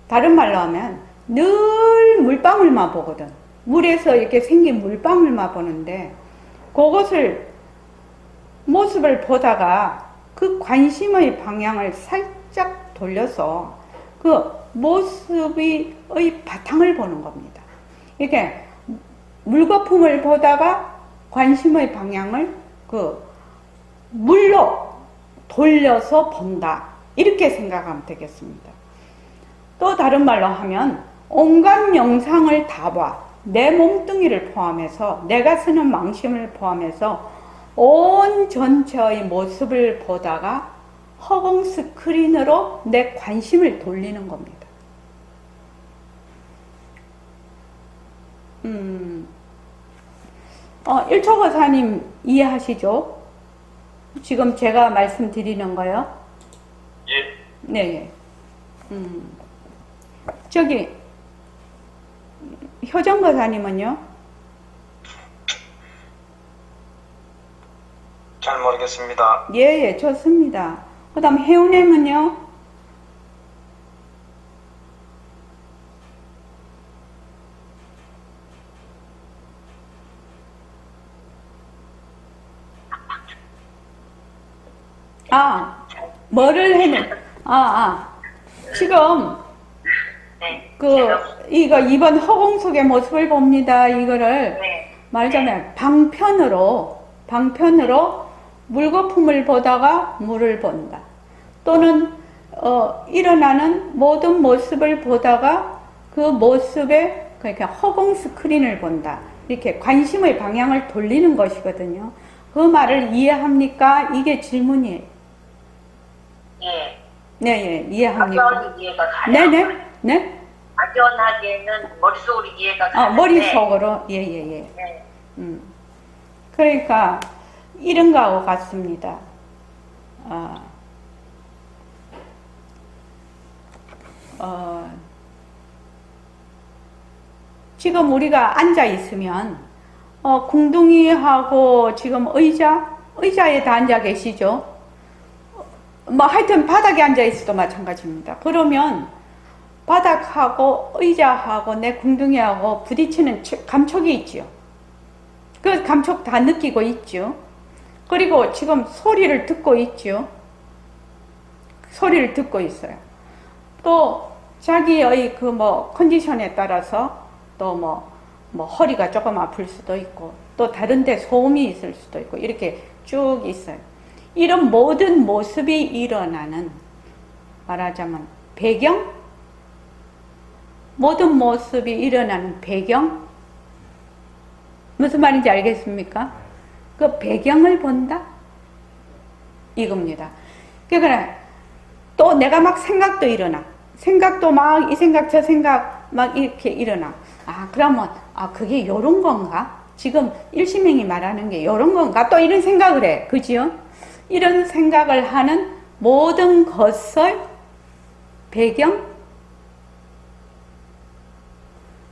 다른 말로 하면 늘 물방울만 보거든. 물에서 이렇게 생긴 물방울만 보는데 그것을 모습을 보다가 그 관심의 방향을 살짝 돌려서 그 모습의 바탕을 보는 겁니다. 이렇게 물거품을 보다가 관심의 방향을 그 물로 돌려서 본다. 이렇게 생각하면 되겠습니다. 또 다른 말로 하면 온갖 영상을 다 봐. 내 몸뚱이를 포함해서 내가 쓰는 망심을 포함해서 온 전체의 모습을 보다가 허공 스크린으로 내 관심을 돌리는 겁니다. 일초거사님 이해하시죠? 지금 제가 말씀드리는 거요? 예. 네. 저기, 효정거사님은요? 잘 모르겠습니다. 예, 좋습니다. 그 다음 해운님은요? 뭐를 지금, 네. 이거 이번 허공 속의 모습을 봅니다. 이거를 네. 말하자면 방편으로 물거품을 보다가 물을 본다. 또는 일어나는 모든 모습을 보다가 그 모습에 그러니까 허공 스크린을 본다. 이렇게 관심의 방향을 돌리는 것이거든요. 그 말을 이해합니까? 이게 질문이에요. 예. 네, 이해합니까? 막연히 이해가 가요. 네네. 네? 막연하게는 머릿속으로 이해가 가는데. 머릿속으로. 예. 네. 그러니까 이런 거하고 같습니다. 지금 우리가 앉아 있으면 궁둥이하고 지금 의자에 다 앉아 계시죠? 뭐 하여튼 바닥에 앉아 있어도 마찬가지입니다. 그러면 바닥하고 의자하고 내 궁둥이하고 부딪히는 감촉이 있죠. 그 감촉 다 느끼고 있죠. 그리고 지금 소리를 듣고 있죠. 소리를 듣고 있어요. 또 자기의 컨디션에 따라서 또 허리가 조금 아플 수도 있고 또 다른 데 소음이 있을 수도 있고 이렇게 쭉 있어요. 이런 모든 모습이 일어나는 말하자면 배경? 모든 모습이 일어나는 배경? 무슨 말인지 알겠습니까? 그 배경을 본다? 이겁니다. 그러니까 또 내가 막 생각도 일어나. 생각도 막 이 생각 저 생각 막 이렇게 일어나. 그러면 그게 요런 건가? 지금 일시명이 말하는 게 요런 건가? 또 이런 생각을 해. 그지요? 이런 생각을 하는 모든 것의 배경,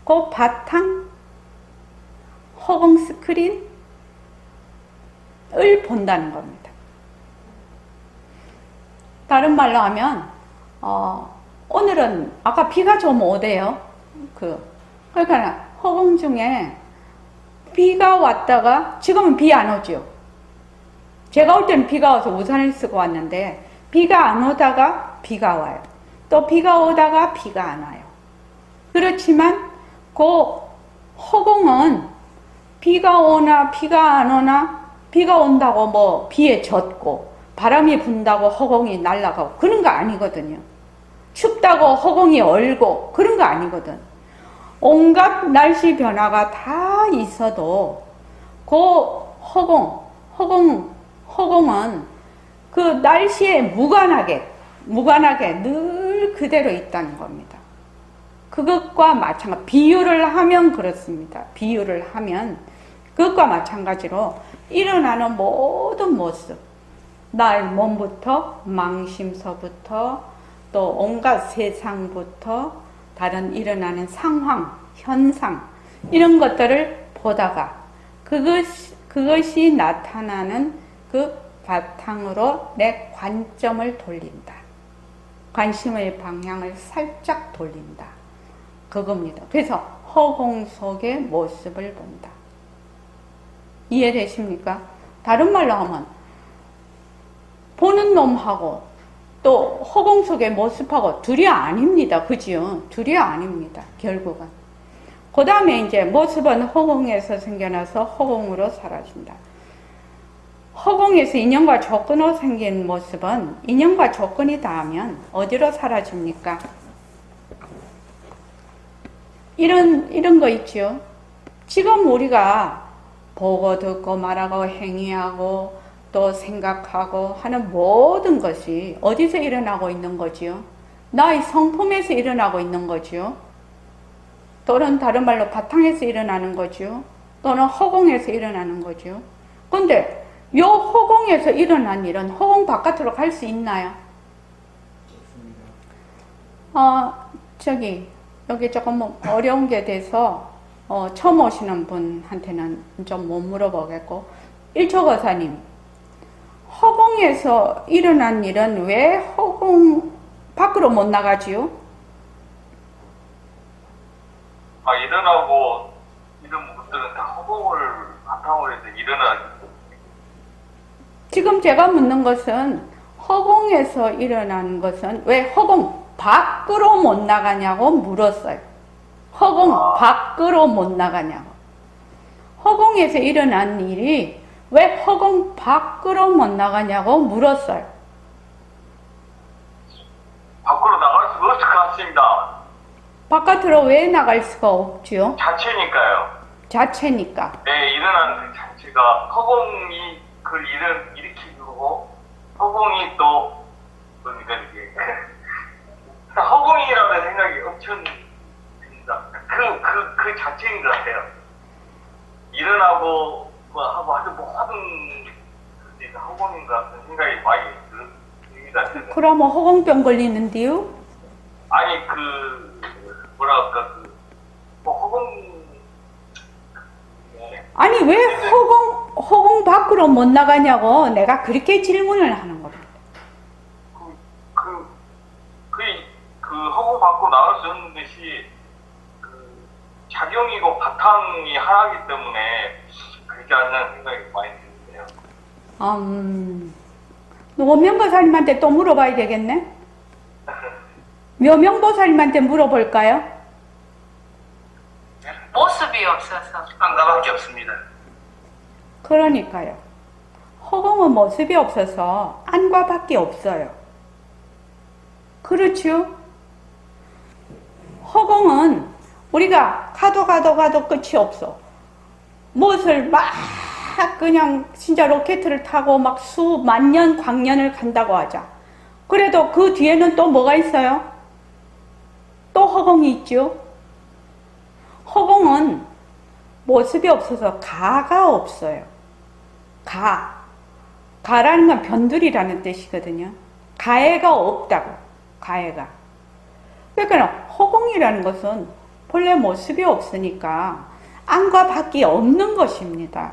그 바탕, 허공 스크린을 본다는 겁니다. 다른 말로 하면 오늘은 아까 비가 좀 오대요. 그러니까 허공 중에 비가 왔다가 지금은 비 안 오죠. 제가 올 때는 비가 와서 우산을 쓰고 왔는데 비가 안 오다가 비가 와요. 또 비가 오다가 비가 안 와요. 그렇지만 그 허공은 비가 오나 비가 안 오나 비가 온다고 비에 젖고 바람이 분다고 허공이 날아가고 그런 거 아니거든요. 춥다고 허공이 얼고 그런 거 아니거든. 온갖 날씨 변화가 다 있어도 그 허공은 그 날씨에 무관하게 늘 그대로 있다는 겁니다. 그것과 마찬가지, 비유를 하면 그렇습니다. 비유를 하면 그것과 마찬가지로 일어나는 모든 모습, 나의 몸부터 망심서부터 또 온갖 세상부터 다른 일어나는 상황, 현상 이런 것들을 보다가 그것이 나타나는 그 바탕으로 내 관점을 돌린다. 관심의 방향을 살짝 돌린다. 그겁니다. 그래서 허공 속의 모습을 본다. 이해되십니까? 다른 말로 하면 보는 놈하고 또 허공 속의 모습하고 둘이 아닙니다. 그지요? 둘이 아닙니다. 결국은. 그 다음에 이제 모습은 허공에서 생겨나서 허공으로 사라진다. 허공에서 인연과 조건으로 생긴 모습은 인연과 조건이 닿으면 어디로 사라집니까? 이런 거 있죠. 지금 우리가 보고 듣고 말하고 행위하고 또 생각하고 하는 모든 것이 어디서 일어나고 있는 거지요? 나의 성품에서 일어나고 있는 거지요. 또는 다른 말로 바탕에서 일어나는 거죠. 또는 허공에서 일어나는 거죠. 근데 요 허공에서 일어난 일은 허공 바깥으로 갈 수 있나요? 좋습니다. 여기 조금 어려운 게 돼서 처음 오시는 분한테는 좀 못 물어보겠고, 일초거사님, 허공에서 일어난 일은 왜 허공 밖으로 못 나가지요? 일어나고 이런 것들은 다 허공을 바탕으로 해서 일어나는. 지금 제가 묻는 것은 허공에서 일어나는 것은 왜 허공 밖으로 못 나가냐고 물었어요. 허공 밖으로 못 나가냐고. 허공에서 일어난 일이 왜 허공 밖으로 못 나가냐고 물었어요. 밖으로 나갈 수가 없을 것 같습니다. 바깥으로 왜 나갈 수가 없죠? 자체니까요. 자체니까. 네, 일어나는 그 자체가 허공이 그걸 일으키고 허공이 또 그러니까 이게 허공이라는 생각이 엄청 듭니다. 그 자체인 것 같아요. 일어나고 뭐 하고 아주 모든 그게 허공인 것 같은 생각이 많이 듭니다. 그러면 허공병 걸리는데요? 아니 뭐랄까 허공 아니 왜 허공 밖으로 못 나가냐고 내가 그렇게 질문을 하는 겁니다. 그 허공 밖으로 나갈 수 없는 것이 작용이고 바탕이 하나이기 때문에 그러지 않는 생각이 많이 드는데요. 원명보살님한테 또 물어봐야 되겠네? 묘명보살님한테 물어볼까요? 모습이 없어서. 안가밖에 없습니다. 그러니까요. 허공은 모습이 없어서 안과 밖에 없어요. 그렇죠? 허공은 우리가 가도 끝이 없어. 무엇을 막 그냥 진짜 로켓을 타고 막 수만 년, 광년을 간다고 하자. 그래도 그 뒤에는 또 뭐가 있어요? 또 허공이 있죠? 허공은 모습이 없어서 가가 없어요. 가라는 건 변두리라는 뜻이거든요. 가해가 없다고. 가해가. 그러니까 허공이라는 것은 본래 모습이 없으니까 안과 밖이 없는 것입니다.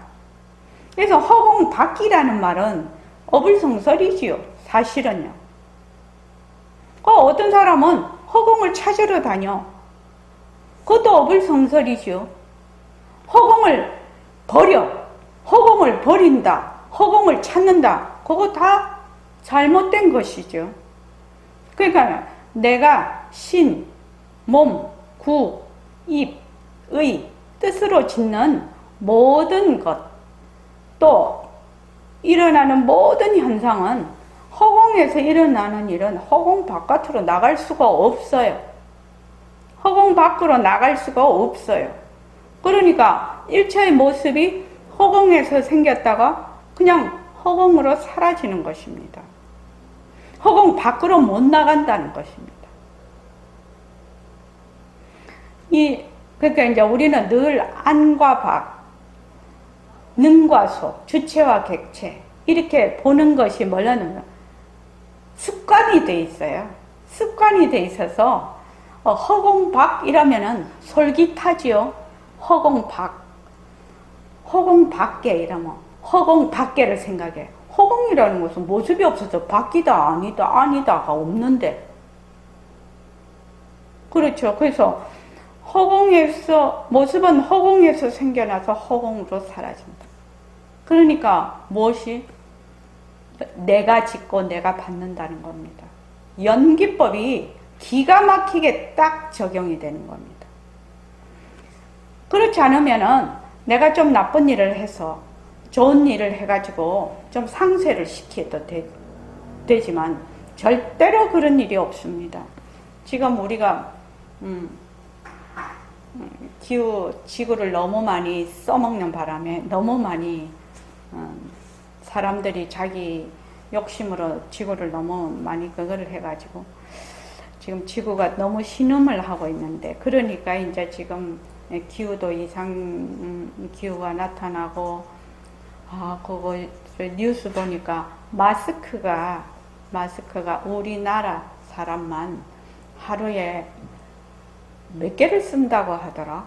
그래서 허공 밖이라는 말은 어불성설이지요. 사실은요. 어떤 사람은 허공을 찾으러 다녀. 그것도 어불성설이지요. 허공을 버려. 허공을 버린다. 허공을 찾는다. 그거 다 잘못된 것이죠. 그러니까 내가 신, 몸, 구, 입, 의 뜻으로 짓는 모든 것, 또 일어나는 모든 현상은 허공에서 일어나는 일은 허공 바깥으로 나갈 수가 없어요. 허공 밖으로 나갈 수가 없어요. 그러니까 일체의 모습이 허공에서 생겼다가 그냥 허공으로 사라지는 것입니다. 허공 밖으로 못 나간다는 것입니다. 그러니까 이제 우리는 늘 안과 밖, 능과 소, 주체와 객체 이렇게 보는 것이 뭐냐면 습관이 돼 있어요. 습관이 돼 있어서 허공 밖이라면은 솔깃하지요. 허공 밖, 허공 밖에 이러면 허공 밖에를 생각해. 허공이라는 것은 모습이 없어서 밖이다 아니다가 없는데, 그렇죠. 그래서 허공에서 모습은 허공에서 생겨나서 허공으로 사라진다. 그러니까 무엇이 내가 짓고 내가 받는다는 겁니다. 연기법이 기가 막히게 딱 적용이 되는 겁니다. 그렇지 않으면은 내가 좀 나쁜 일을 해서 좋은 일을 해가지고 좀 상쇄를 시켜도 되지만 절대로 그런 일이 없습니다. 지금 우리가 지구를 너무 많이 써먹는 바람에 너무 많이 사람들이 자기 욕심으로 지구를 너무 많이 그거를 해가지고 지금 지구가 너무 신음을 하고 있는데, 그러니까 이제 지금 기후도 이상 기후가 나타나고, 그거 뉴스 보니까 마스크가 우리나라 사람만 하루에 몇 개를 쓴다고 하더라.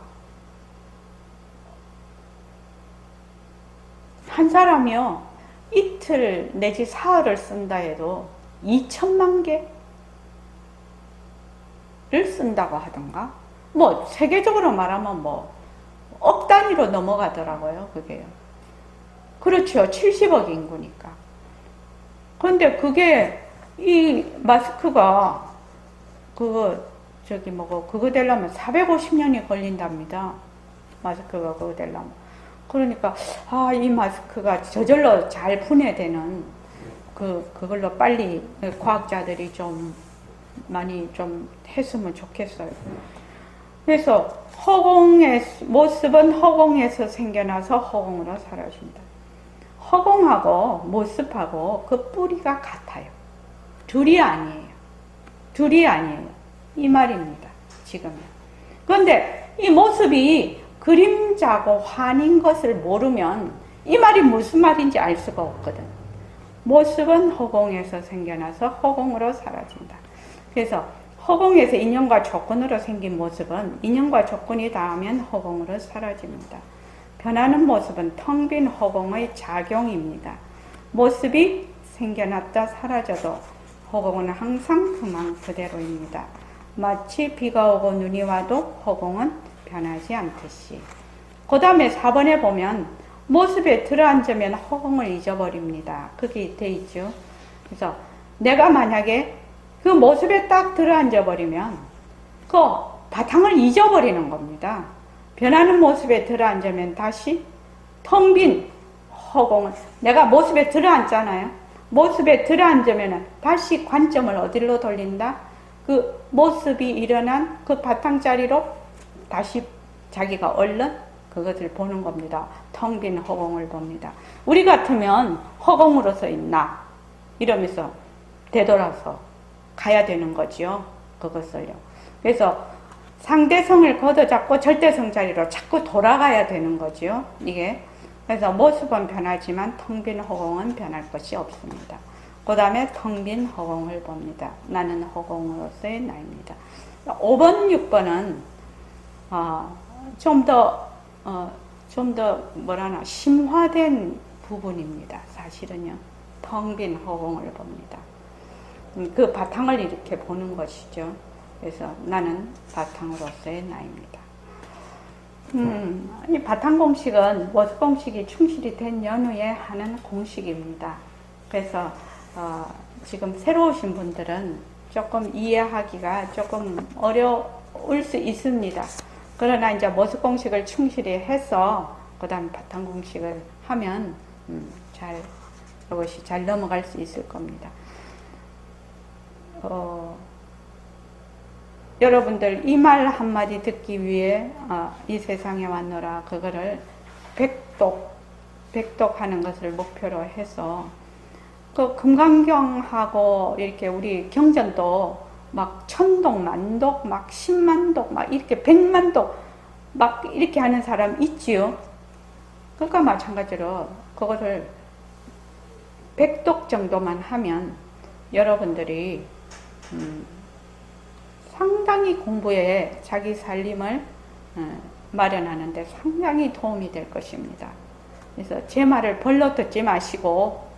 한 사람이요, 이틀 내지 사흘을 쓴다 해도 2천만 개를 쓴다고 하던가? 뭐, 세계적으로 말하면 뭐, 억 단위로 넘어가더라고요, 그게요. 그렇죠. 70억 인구니까. 그런데 그게, 이 마스크가, 그거 되려면 450년이 걸린답니다. 마스크가 그거 되려면. 그러니까, 이 마스크가 저절로 잘 분해되는, 그걸로 빨리 과학자들이 좀 많이 좀 했으면 좋겠어요. 그래서 모습은 허공에서 생겨나서 허공으로 사라진다. 허공하고 모습하고 그 뿌리가 같아요. 둘이 아니에요. 이 말입니다. 지금은. 그런데 이 모습이 그림자고 환인 것을 모르면 이 말이 무슨 말인지 알 수가 없거든. 모습은 허공에서 생겨나서 허공으로 사라진다. 그래서 허공에서 인연과 조건으로 생긴 모습은 인연과 조건이 닿으면 허공으로 사라집니다. 변하는 모습은 텅 빈 허공의 작용입니다. 모습이 생겨났다 사라져도 허공은 항상 그만 그대로입니다. 마치 비가 오고 눈이 와도 허공은 변하지 않듯이. 그 다음에 4번에 보면 모습에 들어앉으면 허공을 잊어버립니다. 그게 돼 있죠. 그래서 내가 만약에 그 모습에 딱 들어앉아 버리면 그 바탕을 잊어버리는 겁니다. 변하는 모습에 들어앉으면 다시 텅 빈 허공을, 내가 모습에 들어앉잖아요. 모습에 들어앉으면 다시 관점을 어디로 돌린다? 그 모습이 일어난 그 바탕자리로 다시 자기가 얼른 그것을 보는 겁니다. 텅 빈 허공을 봅니다. 우리 같으면 허공으로 서 있나? 이러면서 되돌아서 가야 되는 거지요. 그것을요. 그래서 상대성을 걷어잡고 절대성 자리로 자꾸 돌아가야 되는 거지요. 이게. 그래서 모습은 변하지만 텅 빈 허공은 변할 것이 없습니다. 그 다음에 텅 빈 허공을 봅니다. 나는 허공으로서의 나입니다. 5번, 6번은 좀 더 심화된 부분입니다. 사실은요. 텅 빈 허공을 봅니다. 그 바탕을 이렇게 보는 것이죠. 그래서 나는 바탕으로서의 나입니다. 이 바탕 공식은 모습 공식이 충실히 된 연후에 하는 공식입니다. 그래서 지금 새로 오신 분들은 조금 이해하기가 조금 어려울 수 있습니다. 그러나 이제 모습 공식을 충실히 해서 그 다음에 바탕 공식을 하면 이것이 잘 넘어갈 수 있을 겁니다. 여러분들 이 말 한마디 듣기 위해 이 세상에 왔노라 그거를 백독하는 것을 목표로 해서 그 금강경하고 이렇게 우리 경전도 막 1000독, 만독, 막 10만독, 막 이렇게 100만독 막 이렇게 하는 사람 있지요. 그러니까 마찬가지로 그거를 100독 정도만 하면 여러분들이 상당히 공부에 자기 살림을 마련하는데 상당히 도움이 될 것입니다. 그래서 제 말을 벌러 듣지 마시고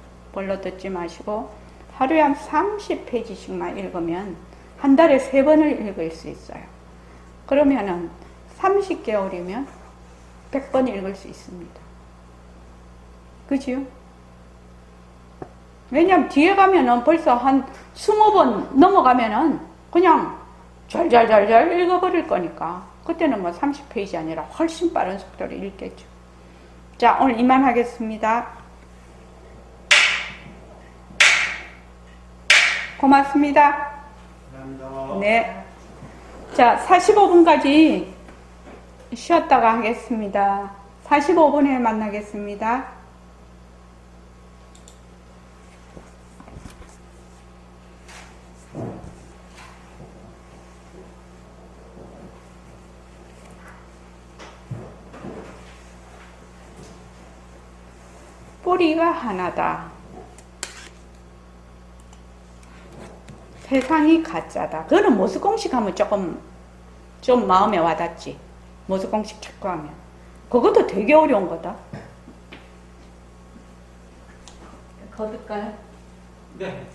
하루에 한 30페이지씩만 읽으면 한 달에 3번을 읽을 수 있어요. 그러면은 30개월이면 100번 읽을 수 있습니다. 그지요? 왜냐면 뒤에 가면은 벌써 한 20번 넘어가면은 그냥 잘 읽어버릴 거니까 그때는 뭐 30페이지 아니라 훨씬 빠른 속도로 읽겠죠. 자, 오늘 이만 하겠습니다. 고맙습니다. 감사합니다. 네. 자, 45분까지 쉬었다가 하겠습니다. 45분에 만나겠습니다. 뿌리가 하나다. 세상이 가짜다. 그거는 모수공식 하면 좀 마음에 와닿지. 모수공식 자꾸 하면. 그것도 되게 어려운 거다. 거둘까요? 네.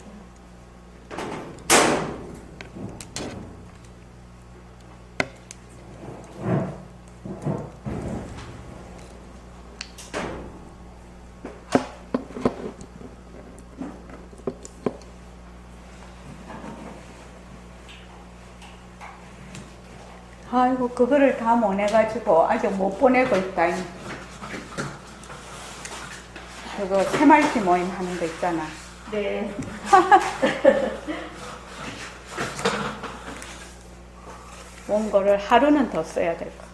아이고, 그거를 다 못 해가지고 아직 못 보내고 있다. 그거 새말티 모임 하는 거 있잖아. 네. 원고를 하루는 더 써야 될 거.